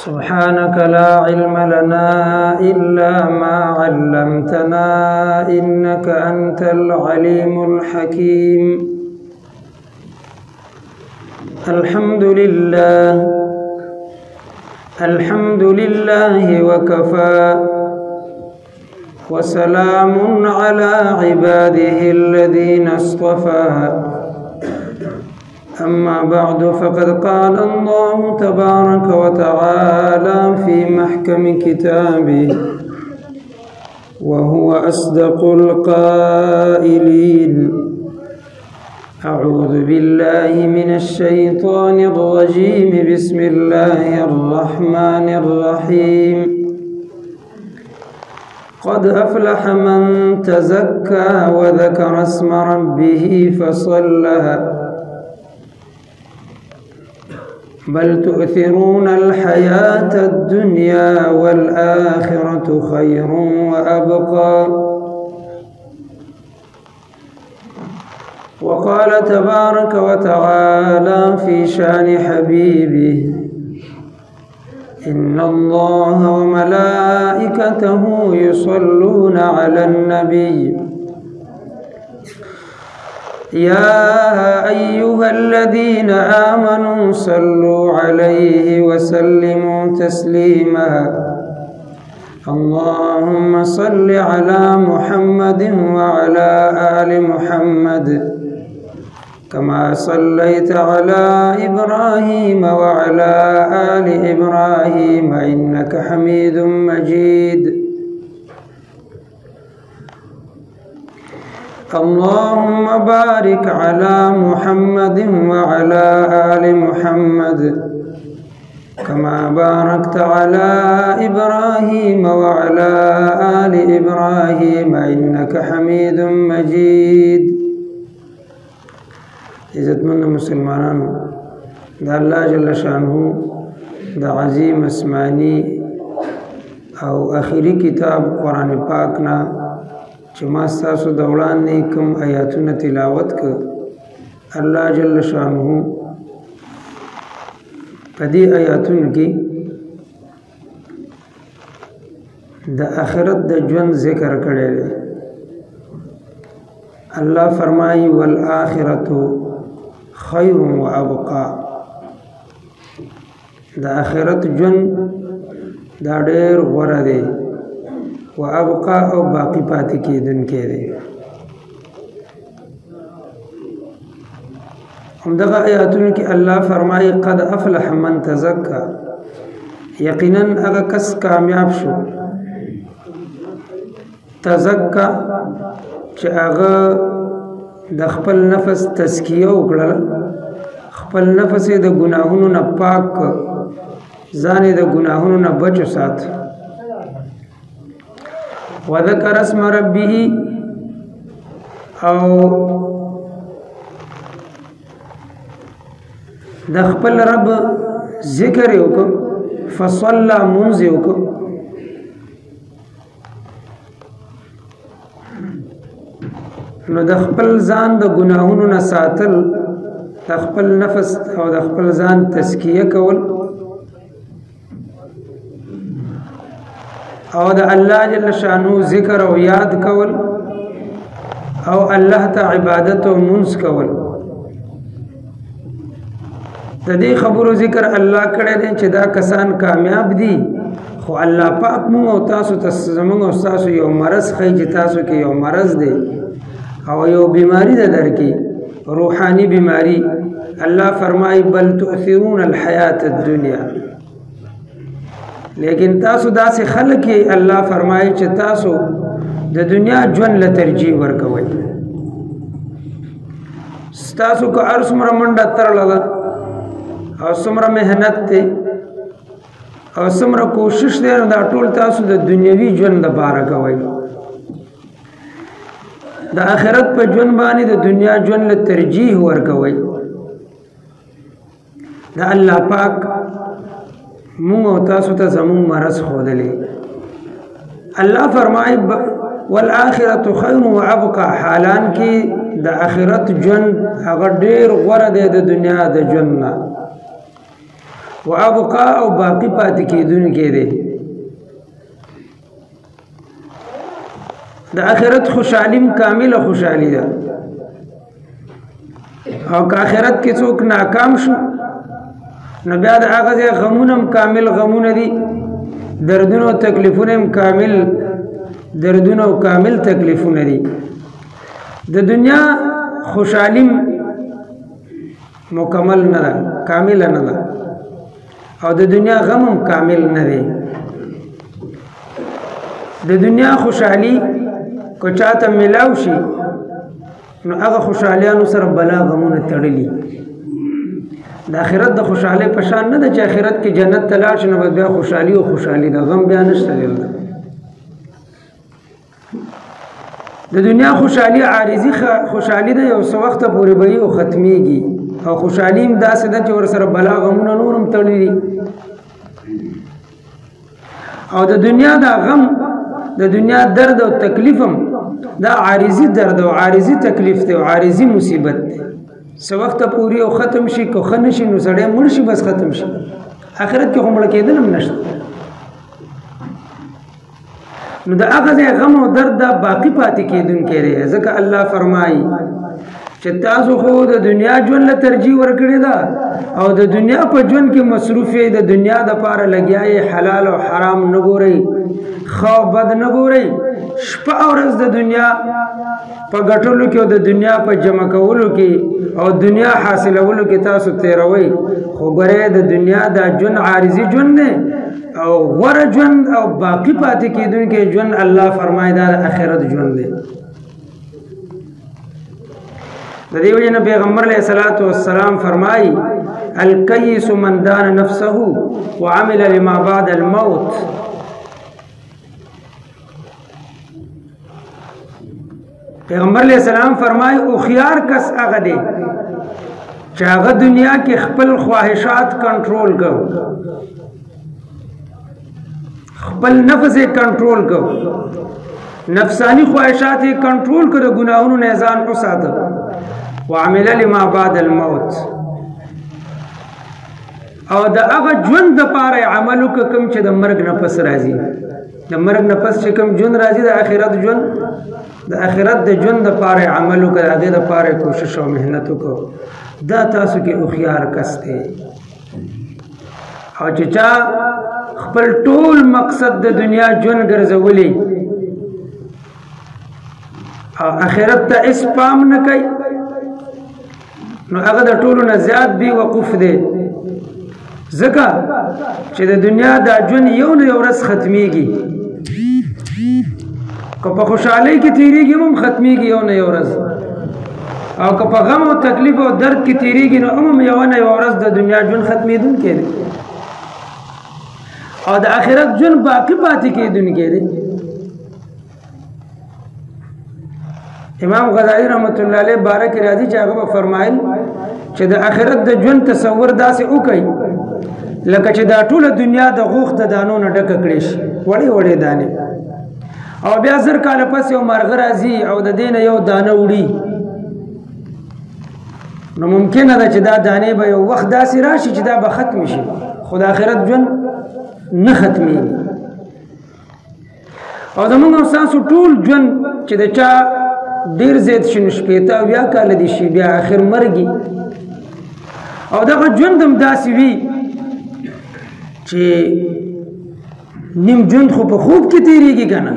سبحانك لا علم لنا إلا ما علمتنا إنك أنت العليم الحكيم. الحمد لله وكفى وسلام على عباده الذين اصطفى. أما بعد فقد قال الله تبارك وتعالى في محكم كتابه وهو أصدق القائلين: أعوذ بالله من الشيطان الرجيم. بسم الله الرحمن الرحيم. قد أفلح من تزكى وذكر اسم ربه فصلى بل تؤثرون الحياة الدنيا والآخرة خير وأبقى. وقال تبارك وتعالى في شان حبيبه: إن الله وملائكته يصلون على النبي يا أيها الذين آمنوا صلوا عليه وسلموا تسليما. اللهم صل على محمد وعلى آل محمد كما صليت على إبراهيم وعلى آل إبراهيم إنك حميد مجيد. اللهم بارك على محمد وعلى آل محمد كما باركت على إبراهيم وعلى آل إبراهيم إنك حميد مجيد. عزت من مسلمان دا الله جل شانه دا عظیم اسمانی او اخری کتاب قرآن پاکنا چې ما ستاسو د وړاندې کوم آیاتونه تلاوت کړ، الله جل شانه په دې آیاتونو کې د آخرت د ژوند ذکر کړی دی. الله فرمایي: والآخرة خیر و ابقا. د آخرت ژوند دا ډېر غوره دی و ابقا او باقی پاتې کېدونکی دی. همدغه آیاتونو کې الله فرمایي: قد افلح من تزکا. یقینا هغه کس کامیاب شو تزکا چې هغه د خپل نفس تزکیه وکړه، خپل نفس یې د ګناهونو نه پاک، ځان یې د ګناهونو نه بچ وسات. وذکر اسم ربه او د خپل رب ذکر یې وکړ، فصلى منځ یې وکړ. نو د خپل ځان د ګناهونو نه ساتل، د خپل نفس او د خپل ځان تزکیه کول او د الله جل شانو ذکر او یاد کول او الله ته عبادت او منځ کول. د دې خبرو ذکر الله کړی دی چې دا کسان کامیاب دي. خو الله پاک موږ او تاسو ته زموږ او تاسو یو مرض ښیي چې تاسو کې یو مرض دی او یو بیماری ده درکې، روحانی بیماری. الله فرمایي: بل تؤثرون الحیات الدنیا. لیکن تاسو داسې خلک یې، الله فرمایي چې تاسو د دنیا ژوند له ترجیح ورکوئ. ستاسو که هر څومره منډه ترړه ده او څومره محنت دی او څومره کوشش دی، نو دا ټول تاسو د دنیوي ژوند لپاره کوئ. د آخرت په ژوند باندې د دنیا ژوند له ترجیح ورکوئ. د الله پاک مونږ او تاسو ته زموږ مرض ښودلی. الله فرمایي: والآخرة خیر و ابقا. حالان کې د آخرت ژوند هغه ډېر غوره دی د دنیا د ژوند نه. و ابقا او باقی پاتې کېدونکی دی د آخرت خوشحالیم کامل خوشحالی ده او که آخرت کې څوک ناکام شو نو بیا د هغه ځای غمونه کامل غمونه دي دردونه او تکلیفونه کامل دردونه او کامل تکلیفونه دي د دنیا خوشحالیم مکمل نه ده کامل نه ده او د دنیا غم هم کامل نه دی د دنیا خوشحالی کو چاته ملاو شي نو هغه خوشحالیانو سره بلا غمونه تړلي د آخرت د خوشحالۍ په شان نه ده چې آخرت کې جنت ته لاړ شي نو بیا خوشحالي او خوشحالي ده غم بیا نشته دلته د دنیا خوشحالي عارضي خوشحالي ده یو څه وخته پورې به او ختميږي او خوشحالي هم داسې ده چې ورسره بلا غمونه نور هم تړلي او د دنیا دا غم د دنیا درد او تکلیف هم دا عارضي درد او عارضي تکلیف دی او عارضي مصیبت دی څه وخت پوری او ختم شي کو خن شي نو سړی مړ شي بس ختم شي آخرت کې هم مړ کېدل هم نشته نو دا هغه غم او درد دا باقی پاتې کېدونکي دی ځکه الله فرمایي چې تاسو خو د دنیا ژوند له ترجیح ورکړی دا او د دنیا په ژوند کې مصروف یې د دنیا د پاره لګیاي حلال او حرام نه ګوري خو بد نه ګوري شپه او ورځ د دنیا په ګټلو کې او د دنیا په جمع کولو کې او دنیا حاصلولو کې تاسو تیروي خو ګوره د دنیا د ژوند عارضي ژوند نه او ور ژوند او باقی پاتې کېدونکي ژوند الله فرمایي دا آخرت ژوند دی د دې وجه نه پیغمبر علیه الصلاۃ والسلام فرمایي الکیس من دان نفسه وعمل لما بعد الموت پیغمبر علیہ السلام فرمائے او خيار کس هغه دی چې هغه دنیا کې خپل خواهشات کنټرول کو خپل نفس کنټرول کو نفسانی خواهشات کنټرول کړو ګناہوں نه ځان وساته وعمل لما بعد الموت او دا هغه ژوند د پاره عمل وکم چې د مرګ نه پس راځي د مرګ نه پس چې کوم ژوند راځي د آخرت ژوند د آخرت د ژوند د پاره عمل وکړه هغه د پاره کوشش او مهنت وکړه دا تاسو کې او خيار کسته او چې چا خپل ټول مقصد د دنیا ژوند ګرځولې او آخرت ته اسپام نه کوي نو هغه د ټولو نه زیات بي وقوف دی ځکه چې د دنیا د ژوند یو نه یو ورځ ختميږي که په خوشحالۍ کې تیریږي هم ختميږي یو نه یو ورځ او که په غم او تکلیف او درد کې تیریږي نو هم یو نه یو ورځ د دنیا ژوند ختمېدونکی دی او د آخرت ژوند باقی پاتې کېدونکی دی امام غزالی رحمت الله علیه بارک راضی چې هغه فرمایل چې د آخرت د ژوند تصور داسې وکړي لکه چې دا ټول دنیا د غوښ د دانو نه ډکه کړي شي وړې وړې دانې او بیا زر کال پس یو مرغه راځي او د دین یو دانه وړي نو ممکن ده چې دا دانې به یو وخت داسې راشي چې دا به ختم شي خو د آخرت ژوند نه ختمېږي او زمونږ تاسو ټول ژوند چې د چا ډیر زیات شنو شپېته بیا کال دي شي بیا اخر مرګي او دغه ژوند هم داسې وي چې نیم ژوند خو په خوب کې تیریږي کنه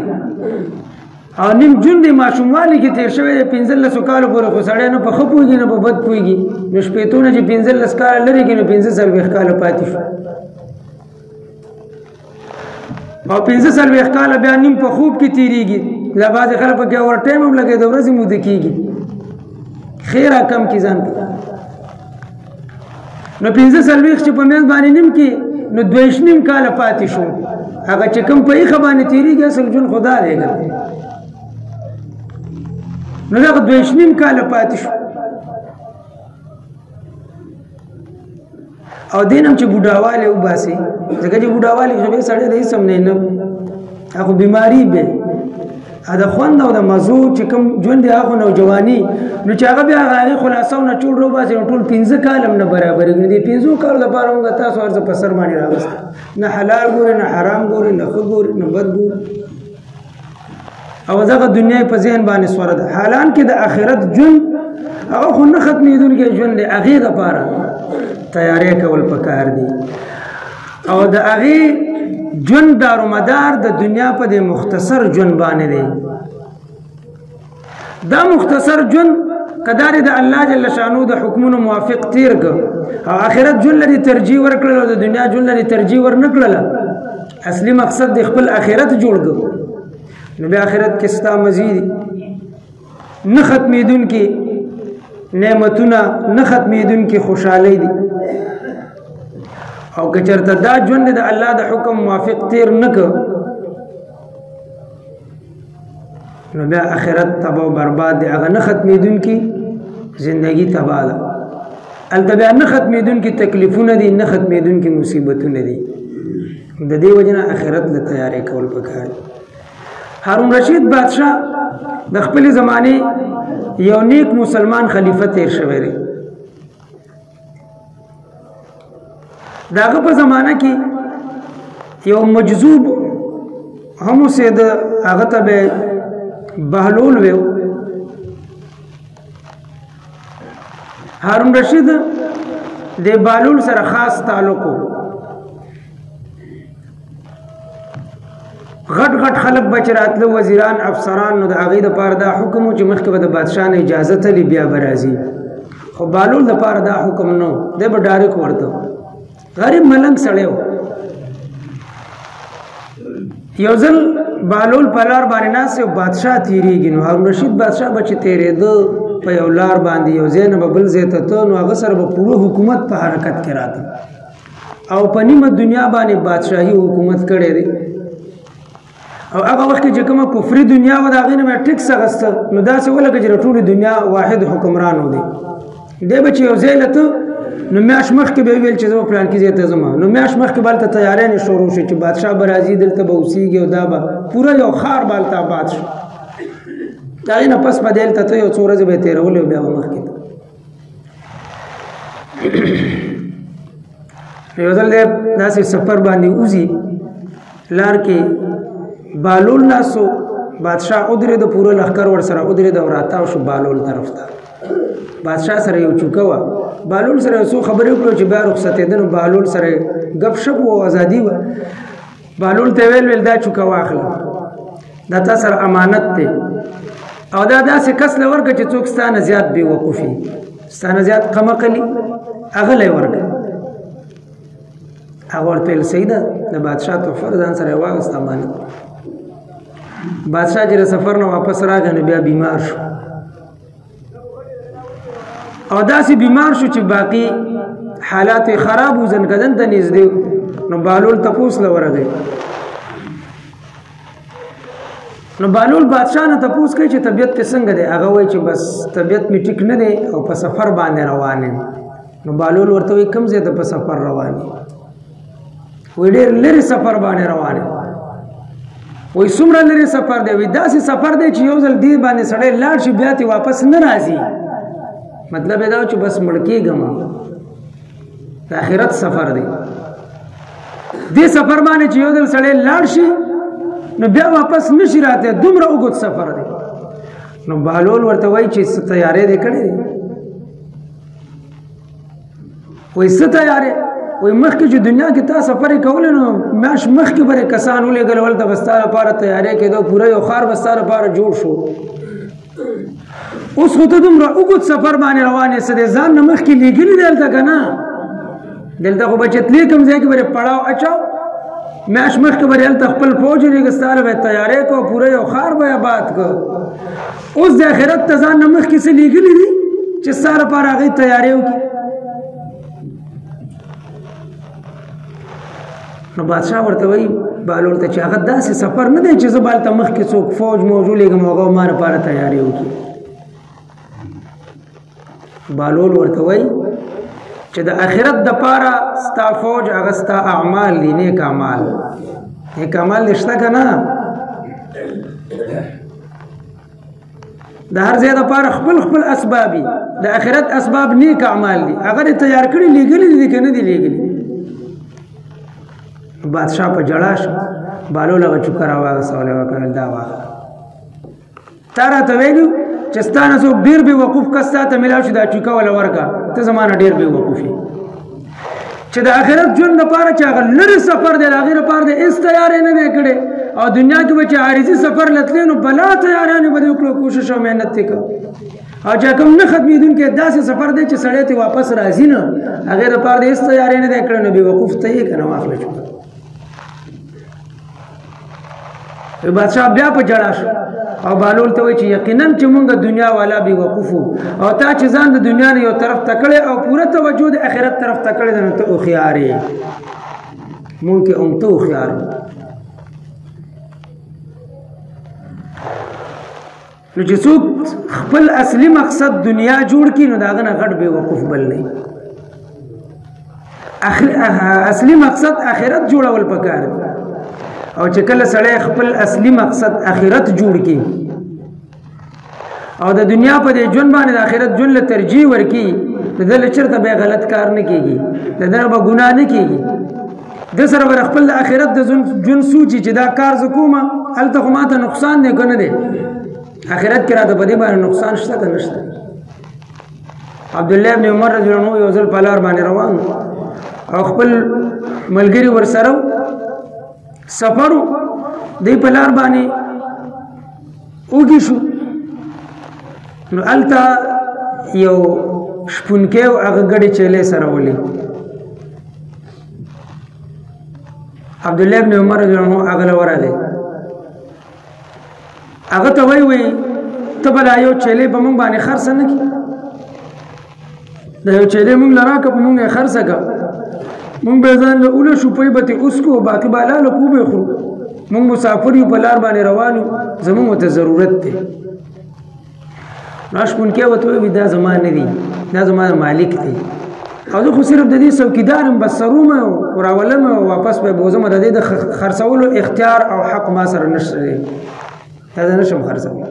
او نیم ژوند د ماشوموالي کې تیر شوی 15 کال پورې خو سړی نه په ښه پوهېږي نه په بد پوهېږي نو شپېتونه چې 15 کال لري کې نو 15 کال پاتې شو او 15 کال بیا نیم په خوب کې تیریږي لا بعض خلک په کې اور ټایم هم لګي د ورځې مو د کېږي خیره کم کې ځان نو 15 چې په میز باندې نیم کې نو 2.5 کال پاتې شو هغه چې کوم په یې خبانه تیریږي اصل جون خدا لري نو هغه 2.5 کال پاتې شو او دینم چې بوډاواله وباسي ځکه چې بوډاواله خو به سړی د سم نه هغه بیماری به دا خوند او د مزو چې کوم ژوند دی هغه نوجواني نو چې هغه بیا هغه خلاصو نه ټول رو باسي ټول 15 کالم نه برابر دي 15 کال لپاره موږ تاسو ورته په سر باندې راوست نه حلال ګوري نه حرام ګوري نه خو ګوري نه بد ګوري او دغه دنیا په ذهن باندې سوره ده حالان کې د آخرت ژوند هغه خو نه ختمېدونکی ژوند دی هغې دپاره تیاری کول پکار دي او د هغې ژوند دارومدار د دنیا په دې مختصر ژوند باندې دی دا مختصر ژوند کدار د الله جل شانو د حکمونو موافق تیر ک او آخرت ژوند لري ترجیح ورکړل او د دنیا ژوند لري ترجیح ورنکړل اصلي مقصد د خپل آخرت جوړ ک نو بیا آخرت کې ستا مزید نه ختمېدونکي نعمتونه نه ختمېدونکي خوشحالۍ دي او که چېرته دا ژوند د الله د حکم موافق تیر نه که نو بیا آخرت تباه و برباد دی هغه نه ختمېدونکي زندگی تباه ده هلته بیا نه ختمېدونکي تکلیفونه دي نه ختمېدونکي مصیبتونه دي د دې وجې نه آخرت له تیاری کول پکار دي هارون رشید بادشاہ د خپل زمانه یو نیک مسلمان خلیفہ تیر شوی دی داغه په زمانه کې یو مجذوب هم سید هغه ته بهلول ویو هارون رشید د بهلول سره خاص تعلق غټ غټ خلک بچ راتله وزیران افسران نو د هغې دپاره دا حکم و چې مخکې به د بادشاه نه اجازه تلي بیا به راځي خو بهلول دپاره دا حکم نه دی به ډایرک ورته غریب ملنګ سړی و یو ځل بهلول په لار باندې ناست و بادشاه تېرېږي نو هارون رشید بادشاه به چې تېرېده په یو لار باندې یو ځای نه به بل ځای ته ته نو هغه سره به پوره حکومت په حرکت کې راته او په نیمه دنیا باندې بادشاهي حکومت کړی دی او هغه وخت کې چې کومه کفري دنیا و د هغې نه مې ټیکس اخیسته نو داسې ولګه چې د ټولې دنیا واحد حکمران و دی دی به چې یو ځای له ته نو میاشت مخکې به ویل چې زه به پلانکي ځای ته ځم نو میاشت مخکې به هلته تیاریانې شروع شي چې بادشاه به راځي دلته به اوسېږي او دا به پوره یو ښار به هلته آباد شو د هغې نه پس به دی هلته ته یو څو ورځې به یې تېرولې او بیا به مخکې ته یو ځل دی داسې سفر باندې وځي لار کې بهلول ناستو بادشاه ودرېده پوره لښکر ورسره ودرېده او راتاو شو بهلول طرف ته بادشاه سره یو چوکه وه بهلول سره یو څو خبرې وکړو چې بیا رخصتېده نو بهلول سره ګپ شپ و ازادي وه بهلول ته ویل دا چوکه واخله دا تا سره امانت دی او دا داسې کس له ورکړه چې څوک ستا نه زیات بې وقوفي ستا نه زیات قمقلي هغه له یې ورکړه هغه ورته ویل صحیح ده د بادشاه تحفه ځان سره یې واخیسته امانت بادشاه چې د سفر نه واپس راغی نو بیا بیمار شو او داسې بیمار شو چې باقي حالات خراب و زنکدن ته نږدې نو بهلول تپوس له ورغی نو بهلول بادشاه نه تپوس کوي چې طبیعت دې څنګه دی هغه وایي چې بس طبیعت مې ټیک نه دی او په سفر باندې روان یم نو بهلول ورته وایي کوم ځای ته په سفر روان یم وایي ډېر لرې سفر باندې روان یم وایي څومره لرې سفر دی وایي داسې سفر دی چې یو ځل دې باندې سړی لاړ شي بیا ترې واپس نه راځي مطلب دا چې بس مړ کېږم د آخرت سفر دی دې سفر باندې چې یو ځل سړی لاړ شي نو بیا واپس نشي راته دومره اوږد سفر دی نو بهلول ورته وایي چې څه تیاری دې کړی دی وایي څه تیاری وایي مخکې چې دنیا کې تا سفر یې کولی نو میاشت مخکې به کسان ولېږل هلته به ستا لپاره تیاری کېدو پوره یو ښار به ستا لپاره جوړ شو اوس خو ته دومره اوږد سفر باندې روان یې څه دی ځان نه مخکې لېږلي دی هلته که نه دلته خو به چې تلې کوم ځای کې به پړاو اچاو میاشت مخکې به هلته خپل فوج لېږه ستا له به یې تیاری کړو پوره یو ښار به یې آباد کړ اوس د آخرت ته ځان نه مخکې څه لېږلي دي چې ستا لپاره هغې تیاری وکړي نو بادشاه ورته وایي بهلول ته چې هغه داسې سفر نه دی چې زه به هلته مخکې څوک فوج موج ولېږم هغه ما لپاره تیاری وکړي بهلول ورته وایي چې د آخرت دپاره ستا فوج هغه ستا اعمال دي نیک اعمال نیک اعمال دې شته که نه د هر ځای دپاره خپل خپل اسباب دي د آخرت اسباب نیک اعمال دي هغه یې تیار کړي لیږلي دي که نه دي لیږلي بادشاه په جړا شو بالو لغه چوکه راواغسولی وکړل دا واخله تا راته ویلي چې ستا نه څوک ډېر بې وقوف کس تا ته میلاو شي دا چوکه وله ورکړه ته زما نه ډېر بې وقوف یې چې د آخرت ژوند دپاره چې هغه لرې سفر دی د هغې دپاره د هېڅ تیاری نه دی کړی او دنیا کې به چې عارضي سفر لتلی نو بلا تیاریانې به دې وکړو کوشش او محنت یې کوو او چې کوم نه ختمېدونکی داسې سفر دی چې سړی ته واپس راځي نه هغې دپاره د هېڅ تیاری نه دی کړی نو بې وقوف ته یې که نه واخله چوکه بادشاہ بیا په جړا شو او بهلول ته وایي چې یقینا چې مونږ دنیا والا بې وقوف او تا چې ځان د دنیا نه یو طرف ته کړی او پوره توجه د آخرت طرف ته کړی نو ته هوښیار یې مونږ کې هم ته هوښیار نو چې څوک خپل اصلي مقصد دنیا جوړ کړي نو د هغه نه غټ بې وقوف بل نه اصلي مقصد آخرت جوړول پکار دی او چې کله سړی خپل اصلي مقصد آخرت جوړ کړي او د دنیا په دې ژوند باندې د آخرت ژوند له ترجیح ورکړي د ده له چېرته به غلط کار نه کېږي د ده نه به ګناه نه کېږي ده سره به خپل د آخرت د ژوند سوچي چې دا کار زه کوم هلته خو ماته نقصان دی که نه دی آخرت کې راته په دې باندې نقصان شته که نشته عبدالله ابن عمر رضی الله عنه یو ځل په لار باندې روان او خپل ملګري ورسره سفرو دی په لار باندې اوږي شو نو هلته یو شپونکی و هغه ګډې چیلې سره ولي عبدالله ابن عمر رضی الله عنه هغه له ورغی هغه ته وایي ته به لا یو چیلې په مونږ باندې خرڅه نه کړي دا یو چیلې مونږ له راکړه په مونږ یې خرڅه کړه مونږ به ځان له اوله شوپۍ به ترې اوسکو باقي به حلاله کو به خورو مونږ مسافر یو په لار باندې روان یو زمونږ ورته ضرورت دی نو شپونکی ورته وایي دا زما نه دي دا زما مالک دی او زه خو صرف د دې څوکیدار یم بس سروم او راولم او واپس به بوځم د دې د خرڅولو اختیار او حق ما سره نشته دی دا زه نشم خرڅولی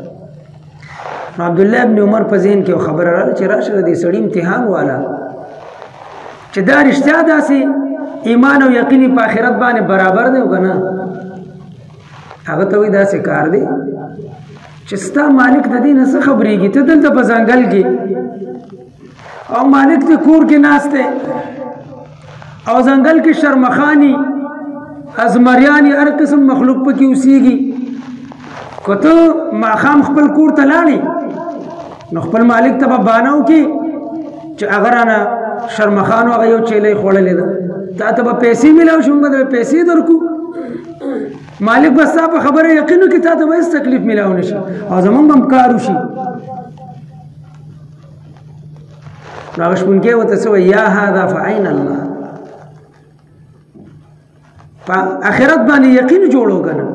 نو عبدالله ابن عمر په ذهن کې خبره راغله چې راشه د دې سړي امتحان والا چې دا رښتیا داسې ایمان او یقیني په آخرت باندې برابر دی او که نه هغه ته وایي داسې کار دی چې ستا مالک د دې نه څه خبرېږي ته دلته په ځنګل کې او مالک دې کور کې ناست دی او ځنګل کې شرمخاني ازمریانې هر قسم مخلوق پکې اوسېږي که ته ماښام خپل کور ته لاړې نو خپل مالک ته به بانه وکړي چې هغه رانه شرمخانو هغه یو چیلې خوړلې ده تا ته به پیسې میلاو شي موږ به پیسې درکو مالک به ستا په خبره یقین وکړي تا ته به هېڅ تکلیف میلاو نه شي او زمونږ به هم کار وشي نو هغه شپونکی ورته څه وایي یا هذا فعین الله په آخرت باندې یقین جوړو که نه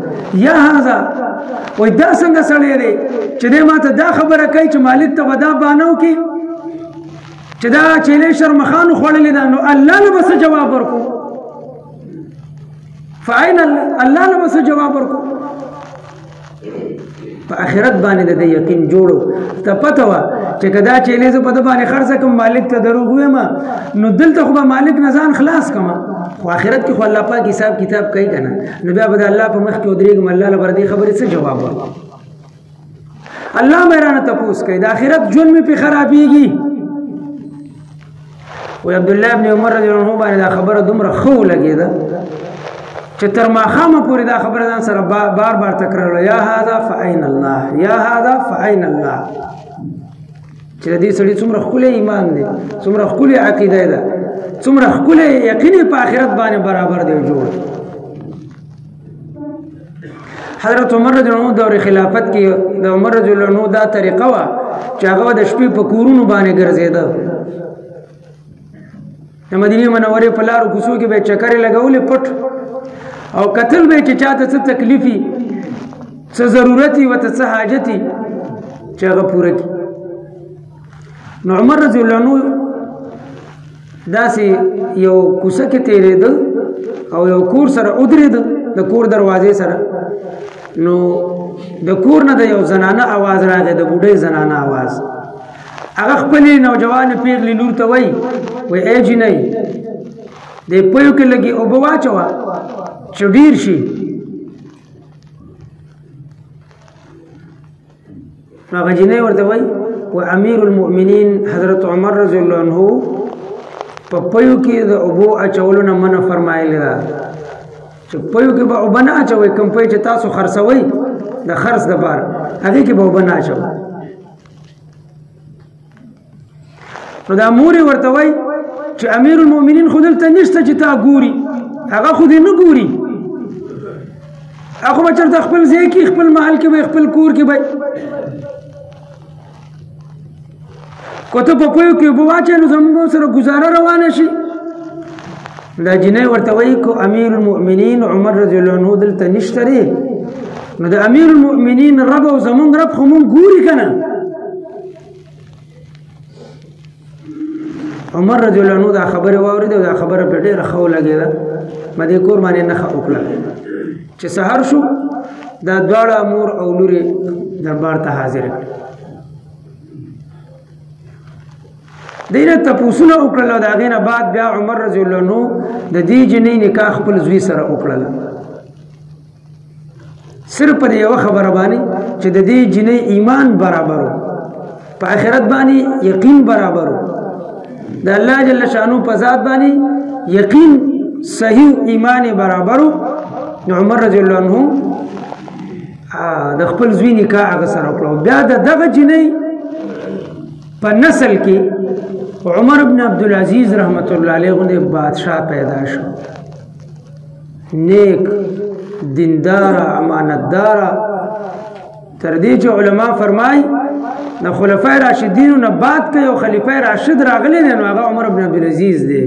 یا هذا وایي دا څنګه سړی دی چې دی ما ته دا خبره کوي چې مالک ته به دا بانه وکړي چې دا چیلې شرمخانو خوړلې ده نو الله له به څه جواب ورکړو فعین الله له به څه جواب ورکړو په آخرت باندې د دې یقین جوړو ته پته وه چې که دا چیلې زه په ده باندې خرڅه کړم مالک ته دروغ ویم نو دلته خو به مالک نه ځان خلاص کړم خو آخرت کې خو الله پاک حساب کتاب کوي که نه نو بیا به د الله په مخ کې ودرېږم الله له به د دې خبرې څه جواب ورکړو الله مې رانه تپوس کوي د آخرت ژوند مې پرې خرابېږي وی عبدالله ابن عمر رضی الله عنه باندې دا خبره دومره ښه ولګېده چې تر ماښامه پورې دا خبره ځان سره بار بار تکرار یا هذا فعین الله یا هذا فعین الله چې د دې سړي څومره ښکلی ایمان دی څومره ښکلی عقیده ده څومره ښکلی یقین په آخرت باندې برابر دی جوړ حضرت عمر رضی الله عنه دور خلافت کې د عمر رضی الله عنه دا طریقه وه چې هغه د شپې په کورونو باندې ګرځېده د مدینې منورې په لارو کوڅو کې به یې چکرې لګولې پټ او کتل به یې چې چاته څه تکلیف وي څه ضرورت وي ورته څه حاجت وي چې هغه پوره کړي نو عمر رضی الله عنه داسې یو کوڅه کې تېرېده او یو کور سره ودرېده د کور دروازې سره نو د کور نه د یو زنانه आवाज راغی د بوډۍ زنانه आवाज هغه خپلې نوجوانې پیغلې لور ته وایي ای جینۍ د پویو کې لږې اوبه واچوه چې ډېر شي هغه جینۍ ورته وایي امیر المؤمنین حضرت عمر رضی الله عنه په پویو کې د اوبو اچولو نه منع فرمایلی ده چې پویو کې به اوبه نه اچوئ کوم پوی چې تاسو خرڅوئ د خرڅ دپاره هغې کې به اوبه نه اچوئ نو دا مور یې ورته وایي چې امیر المؤمنین خو دلته نشته چې تا ګوري هغه خو دې نه ګوري هغه به چېرته خپل ځای کې خپل محل کې به خپل کور کې به کو ته په پویو کې اوبه واچوې نو زموږ سره ګزاره روانه شي دا جینۍ ورته وایي کو امیر المؤمنین عمر رضی الله عنه دلته نشته دی نو د امیر المؤمنین رب او زمونږ رب خو مونږ ګوري که نه عمر رضی الله عنه دا خبرې واورېده او دا خبره پرې ډېره ښه ولګېده ما دې کور باندې نښه وکړه چې سهار شو دا دواړه مور او لور دربار ته حاضر کړه دې نه تپوسونه وکړل او د هغې نه بعد بیا عمر رضی الله عنه د دې جینۍ نکاح خپل زوی سره وکړله صرف په یوه خبره باندې چې د دې جینۍ ایمان برابر و په آخرت باندې یقین برابر و د الله جل شانو په ذات باندې یقین صحیح ایمان برابر و نو عمر رضی الله عنه د خپل زوی نکاح هغه سره وکړه بیا د دغه جینۍ په نسل کې عمر بن عبدالعزیز رحمت الله علیه غوندې بادشاہ پیدا شو نیک دینداره امانتداره تر دې چې علما فرمایي د خلفای راشدینو نه بعد که یو خلیفه راشد راغلی دی نو هغه عمر بن عبدالعزیز دی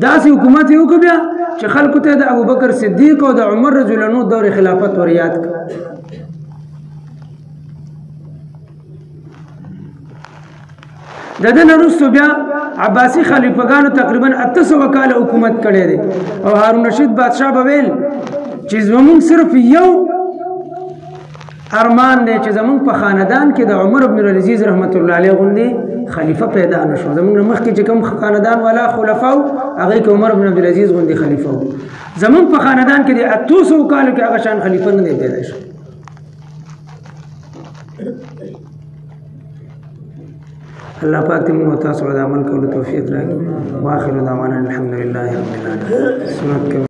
داسې حکومت یې وکړ بیا چې خلکو ته د ابوبکر صدیق او د عمر رضی الله عنه دور خلافت ور یاد کړ د دې نه وروسته بیا عباسي خلیفګانو تقریبا 800 کاله حکومت کړی دی او هارون رشید بادشاه به ویل چې زمونږ صرف یو ارمان دی چې زمونږ په خاندان کې د عمر بن عبدالعزیز رحمت الله علیه غوندې خلیفه پیدا نه شو زمونږ نه مخکې چې کوم خاندان والا خلفا وو هغې کې عمر بن عبدالعزیز غوندې خلیفه وو زمونږ په خاندان کې د 800 کالو کې هغه شان خلیفه نه دی پیدا شو الله پاک دې موږ تاسو ته عمل کولو توفیق راکړي واخر دعوانا الحمدلله رب العالمین